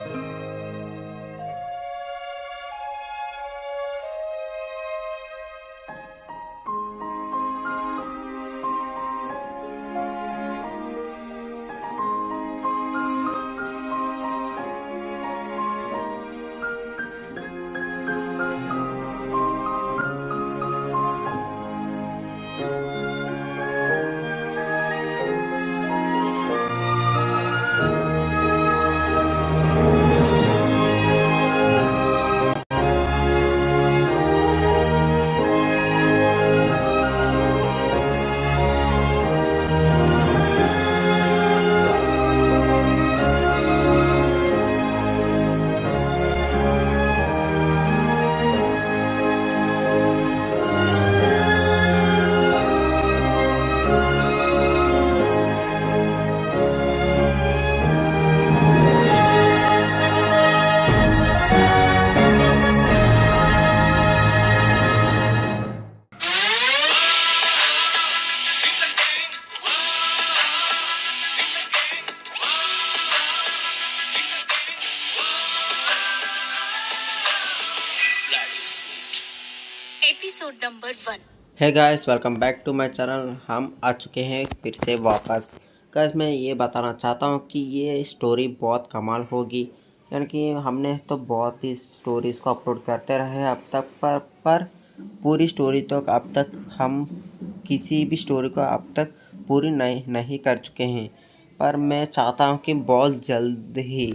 He's a king. He's a king. He's a king. Bloody sweet. Episode number 1। Hey guys, welcome back to my channel. हम आ चुके हैं फिर से वापस। गाइस, मैं ये बताना चाहता हूँ कि ये स्टोरी बहुत कमाल होगी। यानी कि हमने तो बहुत ही स्टोरीज़ को अपलोड करते रहे हैं अब तक, पर पूरी स्टोरी तो अब तक हम किसी भी स्टोरी को अब तक पूरी नहीं कर चुके हैं। पर मैं चाहता हूँ कि बहुत जल्द ही,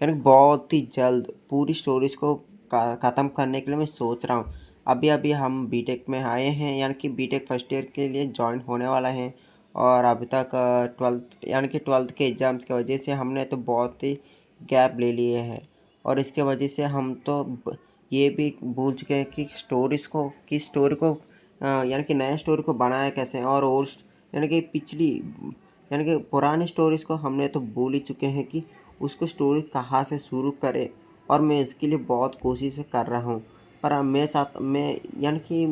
यानी बहुत ही जल्द पूरी स्टोरीज़ को ख़त्म करने के लिए मैं सोच रहा हूँ। अभी हम बीटेक में आए हैं, यानी कि बीटेक फर्स्ट ईयर के लिए जॉइन होने वाला है। और अभी तक 12th यानी कि 12th के एग्ज़ाम्स की वजह से हमने तो बहुत ही गैप ले लिए हैं। और इसके वजह से हम तो ये भी भूल चुके हैं कि स्टोरी को यानी कि नया स्टोरी को बनाया कैसे, और ओल्ड यानी कि यानी कि पुरानी स्टोरीज़ को हमने तो भूल ही चुके हैं कि उसको स्टोरी कहाँ से शुरू करें। और मैं इसके लिए बहुत कोशिश कर रहा हूँ। पर मैं यानी कि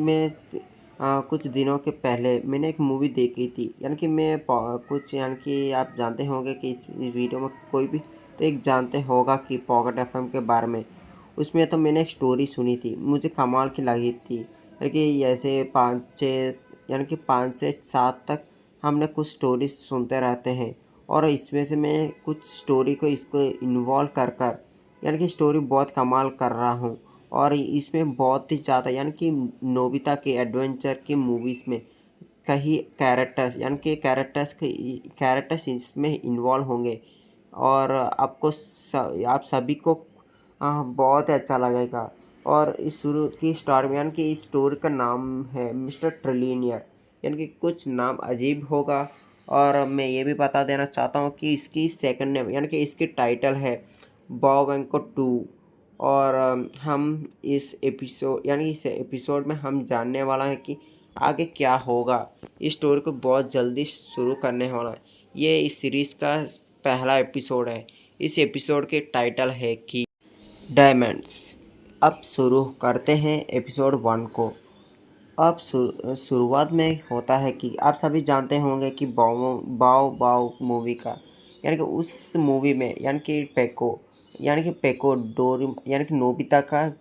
कुछ दिनों के पहले मैंने एक मूवी देखी थी। यानी कि यानी कि आप जानते होंगे कि इस वीडियो में कोई भी तो एक जानते होगा कि पॉकेट एफएम के बारे में। उसमें तो मैंने एक स्टोरी सुनी थी, मुझे कमाल की लगी थी। यानी कि ऐसे 5 से 7 तक हमने कुछ स्टोरी सुनते रहते हैं। और इसमें से मैं कुछ स्टोरी को इसको इन्वॉल्व कर यानी कि स्टोरी बहुत कमाल कर रहा हूँ। और इसमें बहुत ही ज़्यादा यानी कि नोबिता के एडवेंचर की मूवीज़ में कई कैरेक्टर्स यानी कि कैरेक्टर्स इसमें इन्वॉल्व होंगे। और आप सभी को बहुत अच्छा लगेगा। और इस शुरू की स्टार में यानी कि इस स्टोरी का नाम है मिस्टर ट्रिलियनियर, यानी कि कुछ नाम अजीब होगा। और मैं ये भी बता देना चाहता हूँ कि इसकी सेकंड नेम यानी कि इसकी टाइटल है बॉब एंको 2। और हम इस एपिसोड में हम जानने वाला है कि आगे क्या होगा। इस स्टोरी को बहुत जल्दी शुरू करने वाला है। ये इस सीरीज़ का पहला एपिसोड है। इस एपिसोड के टाइटल है कि डायमंड्स। अब शुरू करते हैं एपिसोड 1 को। अब शुरुआत में होता है कि आप सभी जानते होंगे कि बाओ बाओ मूवी का, यानी कि उस मूवी में यानी कि पेको डोरी यानी कि नोबिता का,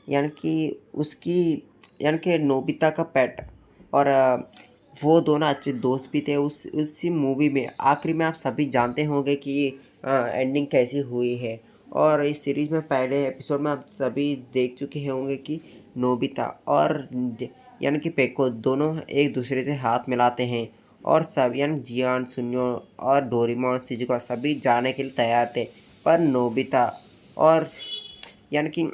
यानी कि उसकी यानी कि नोबिता का पेट। और वो दोनों अच्छे दोस्त भी थे। उसी मूवी में आखिरी में आप सभी जानते होंगे कि एंडिंग कैसी हुई है। और इस सीरीज़ में पहले एपिसोड में आप सभी देख चुके होंगे कि नोबिता और यानी कि पेको दोनों एक दूसरे से हाथ मिलाते हैं। और सब यानी जियान, सुनियो और डोरेमोन, शिजुका सभी जाने के लिए तैयार थे। पर और यानी कि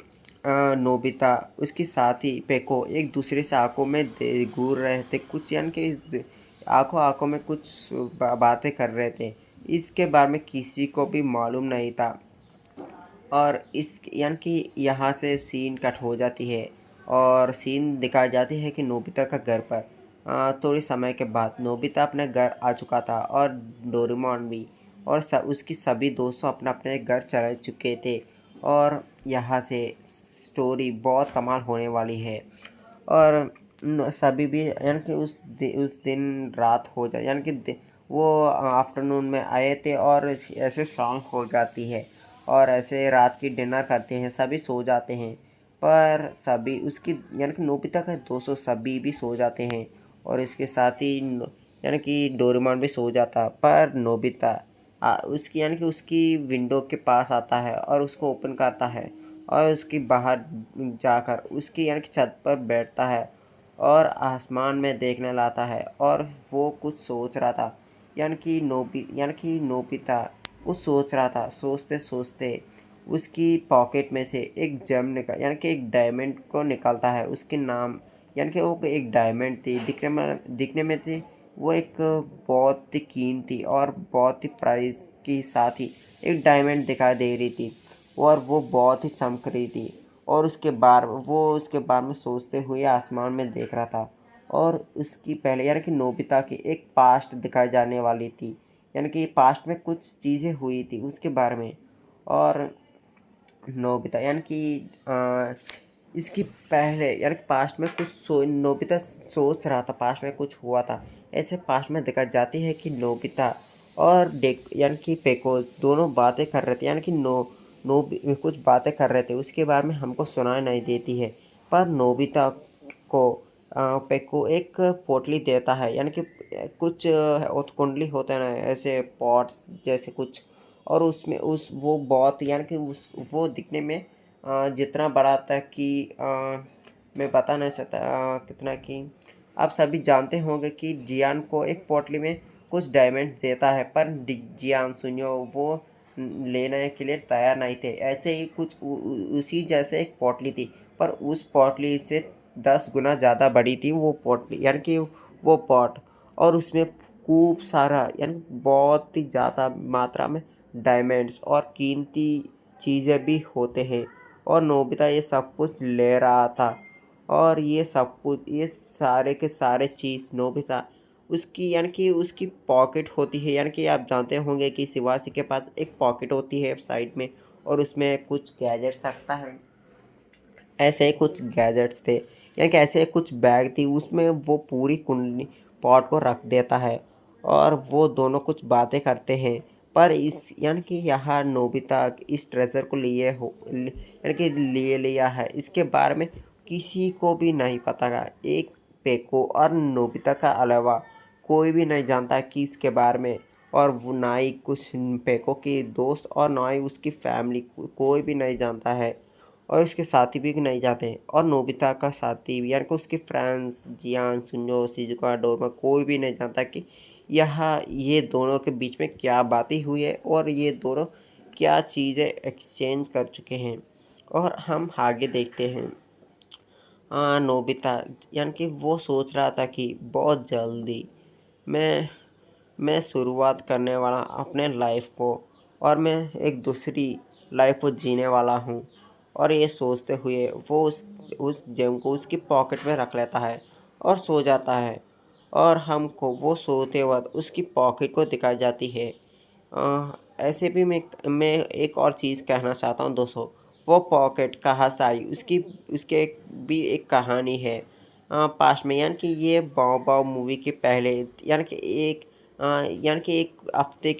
नोबिता उसकी साथी पेको एक दूसरे से आंखों में घूर रहे थे कुछ, यानी कि आंखों में कुछ बातें कर रहे थे। इसके बारे में किसी को भी मालूम नहीं था। और इस यानी कि यहाँ से सीन कट हो जाती है और सीन दिखाई जाती है कि नोबिता का घर पर थोड़े समय के बाद नोबिता अपने घर आ चुका था, और डोरेमोन भी। और उसकी सभी दोस्तों अपने अपने घर चले चुके थे। और यहाँ से स्टोरी बहुत कमाल होने वाली है। और सभी भी यानी कि उस दिन रात हो यानी कि वो आफ्टरनून में आए थे और ऐसे शाम हो जाती है। और ऐसे रात की डिनर करते हैं, सभी सो जाते हैं। पर सभी उसकी यानी कि नोबिता का दोस्तों सभी भी सो जाते हैं और इसके साथ ही यानी कि डोरेमोन भी सो जाता, पर नोबिता उसकी यानी कि उसकी विंडो के पास आता है और उसको ओपन करता है और उसकी बाहर जाकर उसकी यानी कि छत पर बैठता है और आसमान में देखने लाता है और वो कुछ सोच रहा था। यानी कि नोबिता कुछ सोच रहा था। सोचते सोचते उसकी पॉकेट में से एक जेम निकल यानी कि एक डायमंड को निकालता है। उसके नाम यानी कि वो एक डायमंड थी, दिखने में थी वो एक बहुत ही कीमती और बहुत ही प्राइस के साथ ही एक डायमंड दिखाई दे रही थी और वो बहुत ही चमक रही थी। और उसके बारे में सोचते हुए आसमान में देख रहा था और उसकी पहले यानी कि नोबिता की एक पास्ट दिखाई जाने वाली थी, यानी कि पास्ट में कुछ चीज़ें हुई थी उसके बारे में। और नोबिता यानी कि इसकी पहले यानी कि पास्ट में नोबिता सोच रहा था, पास्ट में कुछ हुआ था। ऐसे पास्ट में देखा जाती है कि नोबिता और डेक यानी कि पेको दोनों बातें कर रहे थे, यानी कि कुछ बातें कर रहे थे, उसके बारे में हमको सुनाई नहीं देती है। पर नोबिता को पेको एक पोटली देता है, यानी कि कुछ कुंडली होते हैं ना ऐसे पॉट्स जैसे कुछ, और उसमें वो बहुत यानी कि वो दिखने में जितना बड़ा था कि मैं बता नहीं सकता कितना कि आप सभी जानते होंगे कि जियान को एक पोटली में कुछ डायमंड देता है, पर जियान सुनियो वो लेने के लिए तैयार नहीं थे। ऐसे ही कुछ उसी जैसे एक पोटली थी, पर उस पोटली से 10 गुना ज़्यादा बड़ी थी वो पोटली, यानी कि वो पॉट। और उसमें खूब सारा यानी बहुत ही ज़्यादा मात्रा में डायमंड्स और कीमती चीज़ें भी होते हैं। और नोबिता ये सब कुछ ले रहा था और ये सब कुछ ये सारे के सारे चीज़ नोबिता उसकी यानी कि उसकी पॉकेट होती है, यानी कि आप जानते होंगे कि शिवासी के पास एक पॉकेट होती है साइड में और उसमें कुछ गैजेट्स रखता है। ऐसे कुछ गैजेट्स थे, यानी कि ऐसे कुछ बैग थी, उसमें वो पूरी कुंडली पॉट को रख देता है और वो दोनों कुछ बातें करते हैं। पर इस यानी कि यहाँ नोबिता इस ट्रेजर को यानी कि लिए लिया है, इसके बारे में किसी को भी नहीं पता है। एक पेको और नोबिता का अलावा कोई भी नहीं जानता कि इसके बारे में, और वो ना ही कुछ पेको के दोस्त और ना ही उसकी फैमिली कोई भी नहीं जानता है और उसके साथी भी नहीं जाते हैं। और नोबिता का साथी भी यानी कि उसके फ्रेंड्स जियान सुन्यो शिजुका डोरमा कोई भी नहीं जानता कि यहाँ ये दोनों के बीच में क्या बातें हुई है और ये दोनों क्या चीज़ें एक्सचेंज कर चुके हैं। और हम आगे देखते हैं। नोबिता यानी कि वो सोच रहा था कि बहुत जल्दी मैं मैं शुरुआत करने वाला अपने लाइफ को और मैं एक दूसरी लाइफ को जीने वाला हूँ। और ये सोचते हुए वो उस जेम को उसकी पॉकेट में रख लेता है और सो जाता है। और हमको वो सोते वक्त उसकी पॉकेट को दिखाई जाती है। ऐसे भी मैं एक और चीज़ कहना चाहता हूँ दोस्तों, वो पॉकेट कहाँ से आई उसकी उसके भी एक कहानी है। पास्ट में यानी कि ये बाव बाव मूवी के पहले यानी कि एक हफ्ते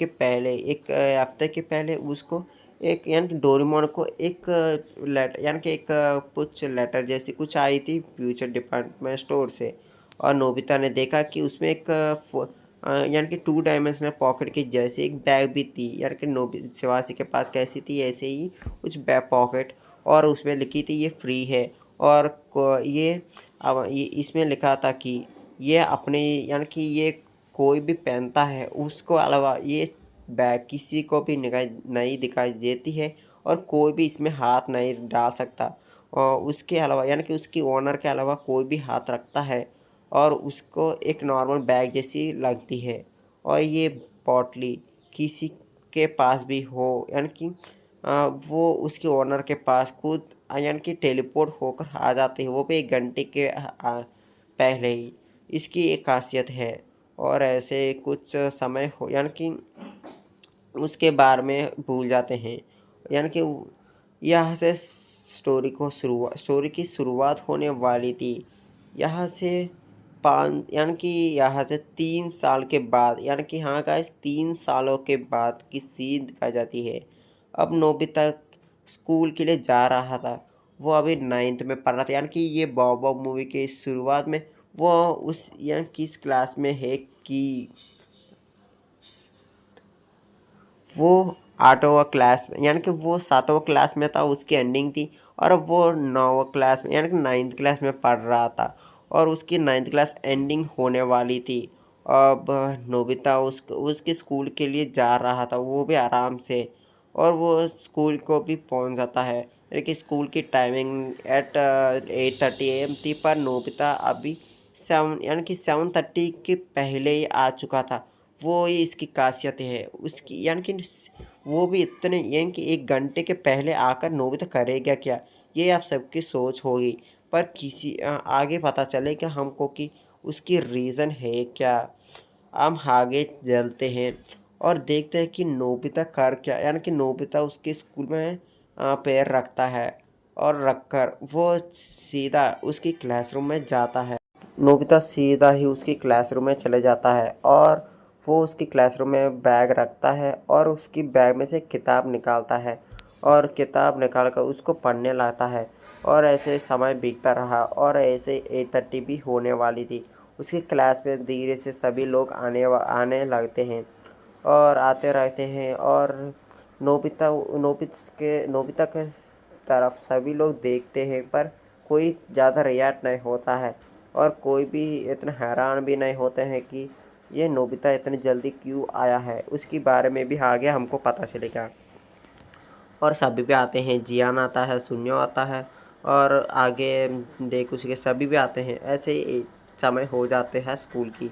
के पहले उसको एक यानी कि डोरेमोन को एक लेटर यानी कि एक कुछ लेटर जैसी कुछ आई थी फ्यूचर डिपार्टमेंट स्टोर से। और नोबिता ने देखा कि उसमें एक यानी कि 2 डायमेंशनल पॉकेट की जैसे एक बैग भी थी, यानी कि शिवासी के पास कैसी थी ऐसे ही कुछ बैग पॉकेट, और उसमें लिखी थी ये फ्री है। और ये इसमें लिखा था कि ये अपने यानी कि ये कोई भी पहनता है उसको अलावा ये बैग किसी को भी नहीं दिखाई देती है और कोई भी इसमें हाथ नहीं डाल सकता। और उसके अलावा यानी कि उसकी ओनर के अलावा कोई भी हाथ रखता है और उसको एक नॉर्मल बैग जैसी लगती है। और ये पॉटली किसी के पास भी हो यानी कि वो उसके ओनर के पास खुद यानी कि टेलीपोर्ट होकर आ जाते हैं, वो भी 1 घंटे के पहले ही। इसकी एक खासियत है। और ऐसे कुछ समय हो यानी कि उसके बारे में भूल जाते हैं, यानी कि यहाँ से स्टोरी की शुरुआत होने वाली थी। यहाँ से 5 यानी कि यहाँ से 3 साल के बाद यानी कि हाँ गाइस 3 सालों के बाद की सीन दिखाई जाती है। अब नोबिता स्कूल के लिए जा रहा था। वो अभी 9th में पढ़ रहा था, यानी कि ये बॉब मूवी के शुरुआत में वो उस यानी किस क्लास में है कि वो 8वां क्लास में, यानी कि वो 7वां क्लास में था, उसकी एंडिंग थी। और अब वो 9वां क्लास में यानी कि 9th क्लास में पढ़ रहा था और उसकी 9th क्लास एंडिंग होने वाली थी। अब नोबिता उसके स्कूल के लिए जा रहा था, वो भी आराम से, और वो स्कूल को भी पहुंच जाता है। लेकिन स्कूल की टाइमिंग एट 8:30 AM थी, पर नोबिता अभी 7 यानी कि 7:30 के पहले ही आ चुका था। वो ही इसकी खासियत है उसकी, यानी कि वो भी इतने यानी कि 1 घंटे के पहले आकर नोबिता करेगा क्या, ये आप सबकी सोच होगी। पर आगे पता चलेगा हमको कि उसकी रीज़न है क्या। हम आगे चलते हैं और देखते हैं कि नोबिता कर क्या, यानी कि नोबिता उसके स्कूल में पैर रखता है और रखकर वो सीधा उसकी क्लासरूम में जाता है। नोबिता सीधा ही उसकी क्लासरूम में चले जाता है और वो उसकी क्लासरूम में बैग रखता है और उसकी बैग में से किताब निकालता है और किताब निकाल कर उसको पढ़ने लगता है। और ऐसे समय बीतता रहा और ऐसे 8:30 भी होने वाली थी। उसकी क्लास में धीरे से सभी लोग आने लगते हैं और आते रहते हैं और नोबिता के तरफ सभी लोग देखते हैं, पर कोई ज़्यादा रिएक्ट नहीं होता है और कोई भी इतना हैरान भी नहीं होते हैं कि ये नोबिता इतनी जल्दी क्यों आया है। उसके बारे में भी आगे हमको पता चलेगा। और सभी भी आते हैं, जियान आता है, सुन्यो आता है और आगे देख उसके सभी भी आते हैं। ऐसे ही समय हो जाते हैं स्कूल की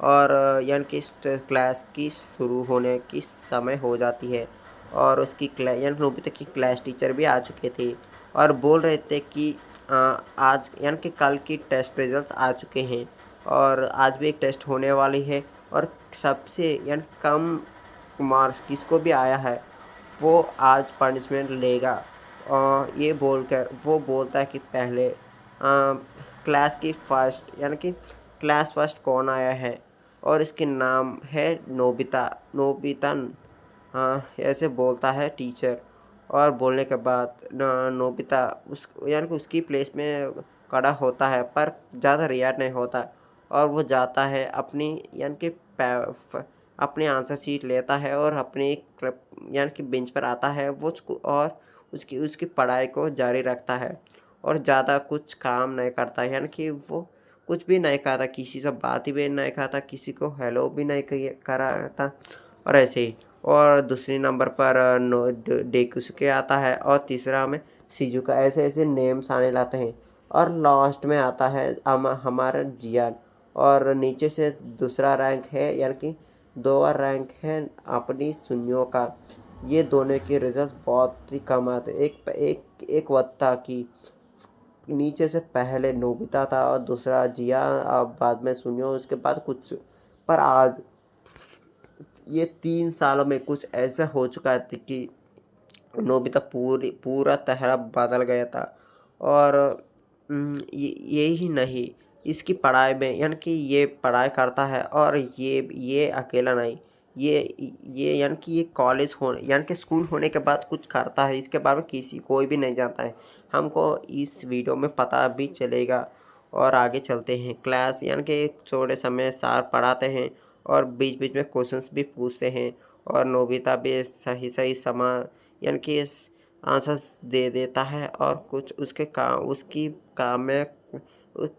और यानी कि क्लास की शुरू होने की समय हो जाती है और उसकी यानी नोबिता की क्लास टीचर भी आ चुके थे और बोल रहे थे कि आज यानी कि कल की टेस्ट रिजल्ट्स आ चुके हैं और आज भी एक टेस्ट होने वाली है और सबसे यानी कम मार्क्स किसको भी आया है वो आज पनिशमेंट लेगा। ये बोलकर वो बोलता है कि पहले क्लास की फर्स्ट यानी कि क्लास फर्स्ट कौन आया है और इसके नाम है नोबिता। हाँ, ऐसे बोलता है टीचर और बोलने के बाद नोबिता उस यानी कि उसकी प्लेस में खड़ा होता है, पर ज़्यादा रिएक्ट नहीं होता और वो जाता है अपनी यानी कि अपनी आंसर शीट लेता है और अपनी यानी कि बेंच पर आता है वो और उसकी उसकी पढ़ाई को जारी रखता है और ज़्यादा कुछ काम नहीं करता, यानी कि वो कुछ भी नहीं करता, किसी से बात भी नहीं करता, किसी को हेलो भी नहीं कराता और ऐसे ही। और दूसरे नंबर पर डेकुसुके आता है और तीसरा में शिजुका, ऐसे ऐसे नेम्स आने लाते हैं और लास्ट में आता है हमारा जियान और नीचे से दूसरा रैंक है, यानी कि 2वां रैंक है अपनी सुनियो का। ये दोनों के रिजल्ट बहुत ही कम आते, एक वत्ता की नीचे से पहले नोबिता था और दूसरा जिया, अब बाद में सुनियो, उसके बाद कुछ। पर आज ये 3 सालों में कुछ ऐसा हो चुका था कि नोबिता पूरा चेहरा बदल गया था और ये ही नहीं, इसकी पढ़ाई में यानी कि ये पढ़ाई करता है और ये अकेला नहीं, ये यानी कि ये कॉलेज होने यानी कि स्कूल होने के बाद कुछ करता है, इसके बारे में कोई भी नहीं जानता है। हमको इस वीडियो में पता भी चलेगा और आगे चलते हैं। क्लास यानी कि थोड़े समय सर पढ़ाते हैं और बीच बीच में क्वेश्चंस भी पूछते हैं और नोबिता भी सही सही समय यानी कि आंसर दे देता है और कुछ उसकी काम में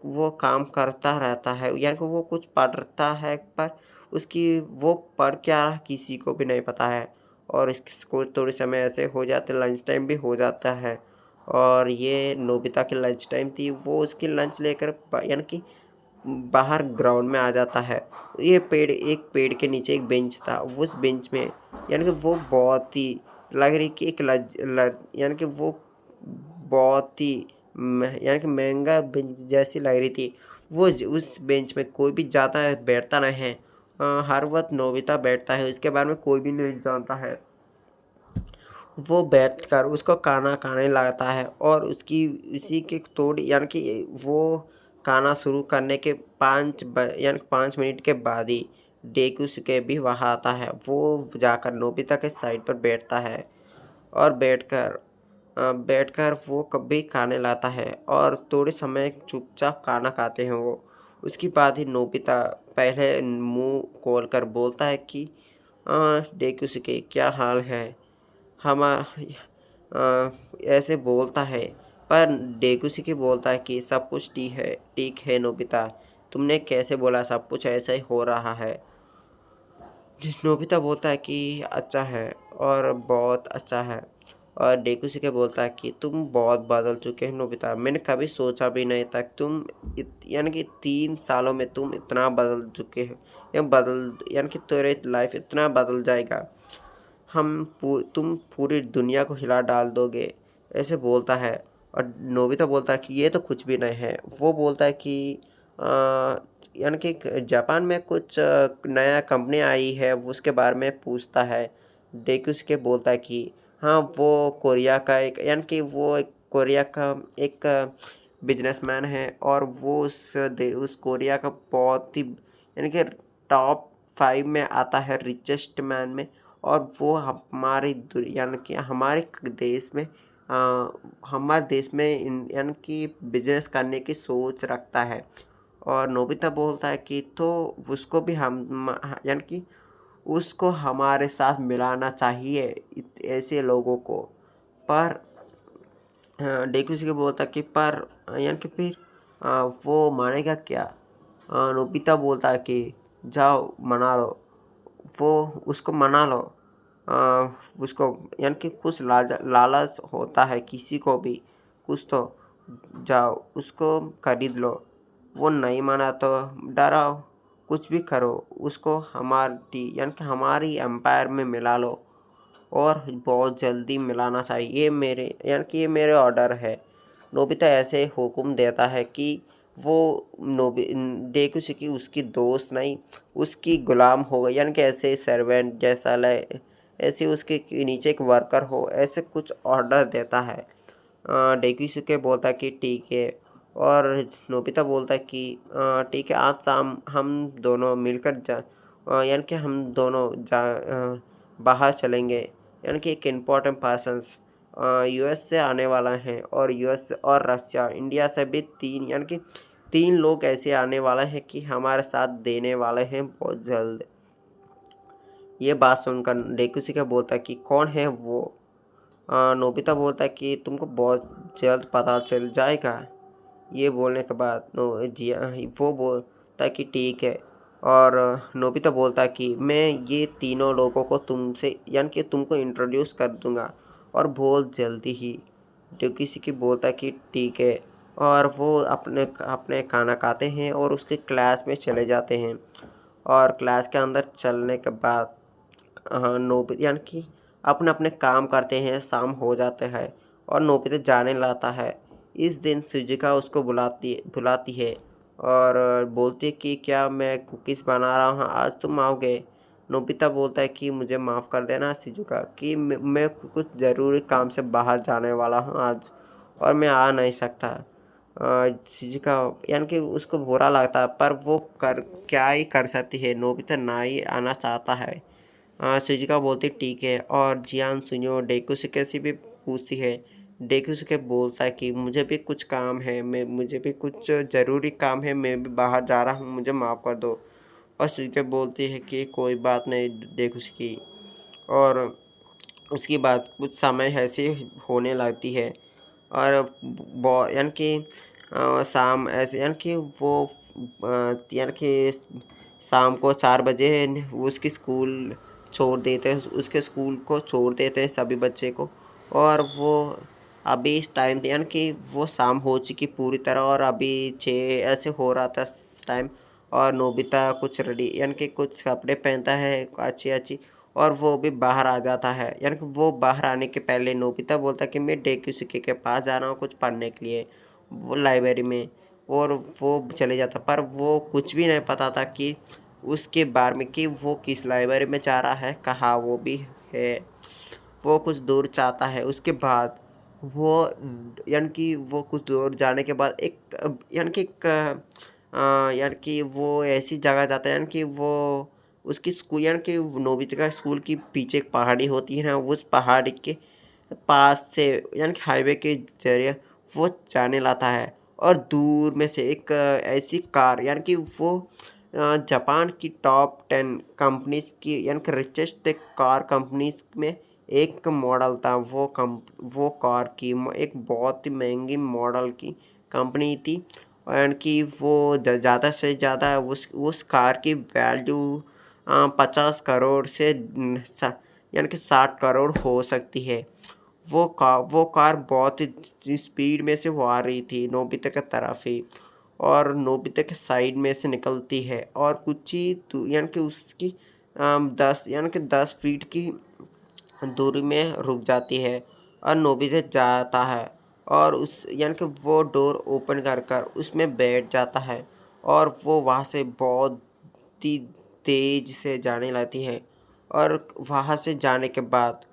वो काम करता रहता है, यानी कि वो कुछ पढ़ता है, पर उसकी वो पढ़ क्या रहा किसी को भी नहीं पता है। और इसको थोड़े समय ऐसे हो जाते, लंच टाइम भी हो जाता है और ये नोबिता की लंच टाइम थी, वो उसकी लंच लेकर यानी कि बाहर ग्राउंड में आ जाता है। एक पेड़ के नीचे एक बेंच था, उस बेंच में यानी कि वो बहुत ही लग रही कि यानी कि वो बहुत ही यानी कि महंगा बेंच जैसी लग रही थी। उस बेंच में कोई भी ज़्यादा बैठता नहीं है, हर वक्त नोबिता बैठता है, इसके बारे में कोई भी नहीं जानता है। वो बैठकर उसको खाना खाने लगता है और उसकी उसी के थोड़ी यानी कि वो खाना शुरू करने के यानी 5 मिनट के बाद ही डेकुसुके भी वहाँ आता है। वो जाकर नोबिता के साइड पर बैठता है और बैठकर वो कभी खाने लाता है और थोड़े समय चुपचाप खाना खाते हैं वो। उसके बाद ही नोबिता पहले मुंह खोलकर बोलता है कि डेकुसुके क्या हाल है। हम ऐसे बोलता है, पर डेकुसुके बोलता है कि सब कुछ ठीक है नोबिता। तुमने कैसे बोला सब कुछ ऐसा ही हो रहा है। नोबिता बोलता है कि अच्छा है और बहुत अच्छा है। और डेकुसुके बोलता है कि तुम बहुत बदल चुके हो नोबिता। मैंने कभी सोचा भी नहीं था तुम यानी कि 3 सालों में तुम इतना बदल चुके हो या यानी कि तेरे लाइफ इतना बदल जाएगा। तुम पूरी दुनिया को हिला डाल दोगे, ऐसे बोलता है। और नोबिता बोलता है कि ये तो कुछ भी नहीं है। वो बोलता है कि यानी कि जापान में कुछ नया कंपनी आई है, वो उसके बारे में पूछता है। डेकुसुके बोलता है कि हाँ, वो कोरिया का एक यानी कि वो एक कोरिया का एक बिजनेसमैन है और वो उस कोरिया का बहुत ही यानी कि टॉप 5 में आता है रिचेस्ट मैन में। और वो यानी कि हमारे देश में यानी कि बिजनेस करने की सोच रखता है। और नोबिता बोलता है कि तो उसको भी हम यानी कि उसको हमारे साथ मिलाना चाहिए ऐसे लोगों को। पर डेकुसुके बोलता कि पर यानी कि फिर वो मानेगा क्या। नोबिता बोलता है कि जाओ मना लो, वो उसको मना लो। उसको यानी कि कुछ लालच होता है किसी को भी, कुछ तो जाओ उसको खरीद लो। वो नहीं माना तो डराओ, कुछ भी करो, उसको हमारी यानी कि हमारी एम्पायर में मिला लो और बहुत जल्दी मिलाना चाहिए। ये मेरे यानी कि ये मेरे ऑर्डर है। नोबिता ऐसे हुक्म देता है कि वो डेकुसुकी उसकी दोस्त नहीं, उसकी गुलाम हो गई, यानी कि ऐसे सर्वेंट जैसा ऐसे उसके नीचे एक वर्कर हो, ऐसे कुछ ऑर्डर देता है। डेकुसुके बोलता है कि ठीक है। और नोबिता बोलता है कि ठीक है, आज शाम हम दोनों मिलकर यानी कि हम दोनों बाहर चलेंगे। यानी कि एक इम्पोर्टेंट पर्सन्स यूएस से आने वाला है और यूएस और रशिया इंडिया से भी 3 लोग ऐसे आने वाले हैं कि हमारे साथ देने वाले हैं बहुत जल्द। ये बात सुनकर डेकुसुके बोलता है कि कौन है वो। नोबिता बोलता है कि तुमको बहुत जल्द पता चल जाएगा। ये बोलने के बाद वो बोलता है कि ठीक है। और नोबिता बोलता है कि मैं ये तीनों लोगों को तुमसे यानी कि तुमको इंट्रोड्यूस कर दूंगा और बहुत जल्दी ही। डेकुसुके बोलता है कि ठीक है। और वो अपने अपने खाना खाते हैं और उसके क्लास में चले जाते हैं। और क्लास के अंदर चलने के बाद यानी कि अपने अपने काम करते हैं, शाम हो जाता है और नोबिता जाने लगता है। इस दिन सुजुका उसको बुलाती है और बोलती है कि क्या मैं कुकीज़ बना रहा हूँ, आज तुम आओगे। नोबिता बोलता है कि मुझे माफ़ कर देना शिजुका कि मैं कुछ ज़रूरी काम से बाहर जाने वाला हूँ आज और मैं आ नहीं सकता। शिजुका यानी कि उसको बुरा लगता है, पर वो क्या ही कर सकती है, नोबिता ना ही आना चाहता है। शिजुका बोलती ठीक है और जियान सुनियो डेकुसुके से भी पूछती है। डेकुसुके बोलता है कि मुझे भी कुछ काम है, मुझे भी कुछ ज़रूरी काम है, मैं भी बाहर जा रहा हूँ, मुझे माफ़ कर दो। और शिजुका बोलती है कि कोई बात नहीं डेकुसुके। और उसकी बात कुछ समय ऐसे होने लगती है और यानी कि शाम ऐसे यानी कि वो यानी कि शाम को 4 बजे उसकी स्कूल छोड़ देते हैं, उसके स्कूल को छोड़ देते हैं सभी बच्चे को। और वो अभी इस टाइम यानी कि वो शाम हो चुकी पूरी तरह और अभी 6 ऐसे हो रहा था टाइम। और नोबिता कुछ रेडी यानी कि कुछ कपड़े पहनता है अच्छी अच्छी और वो भी बाहर आ जाता है। यानी कि वो बाहर आने के पहले नोबिता बोलता है कि मैं डेकुसुके के पास जा रहा हूँ कुछ पढ़ने के लिए, वो लाइब्रेरी में। और वो चले जाता, पर वो कुछ भी नहीं पता था कि उसके बारे में कि वो किस लाइब्रेरी में जा रहा है, कहाँ वो भी है। वो कुछ दूर चाहता है। उसके बाद वो यानी कि वो कुछ दूर जाने के बाद यानी कि वो ऐसी जगह जाता है यानी कि वो उसकी स्कूल यानी कि नोबिता का स्कूल की पीछे एक पहाड़ी होती है ना, उस पहाड़ी के पास से यानी कि हाईवे के जरिए वो जाने लाता है। और दूर में से एक ऐसी कार यानी कि वो जापान की टॉप 10 कंपनीज की यानी कि रिचेस्ट कार कंपनीज में एक मॉडल था। वो कार की एक बहुत ही महंगी मॉडल की कंपनी थी। यानी कि वो ज़्यादा से ज़्यादा उस कार की वैल्यू 50 करोड़ से यानी कि 60 करोड़ हो सकती है। वो कार बहुत ही स्पीड में से वो आ रही थी नोबिता की तरफ ही, और नोबिता के साइड में से निकलती है और कुछ ही यानी कि उसकी 10 फीट की दूरी में रुक जाती है और नोबिता जाता है और उस यानी कि वो डोर ओपन कर कर उसमें बैठ जाता है और वो वहाँ से बहुत ही तेज से जाने लगती है। और वहाँ से जाने के बाद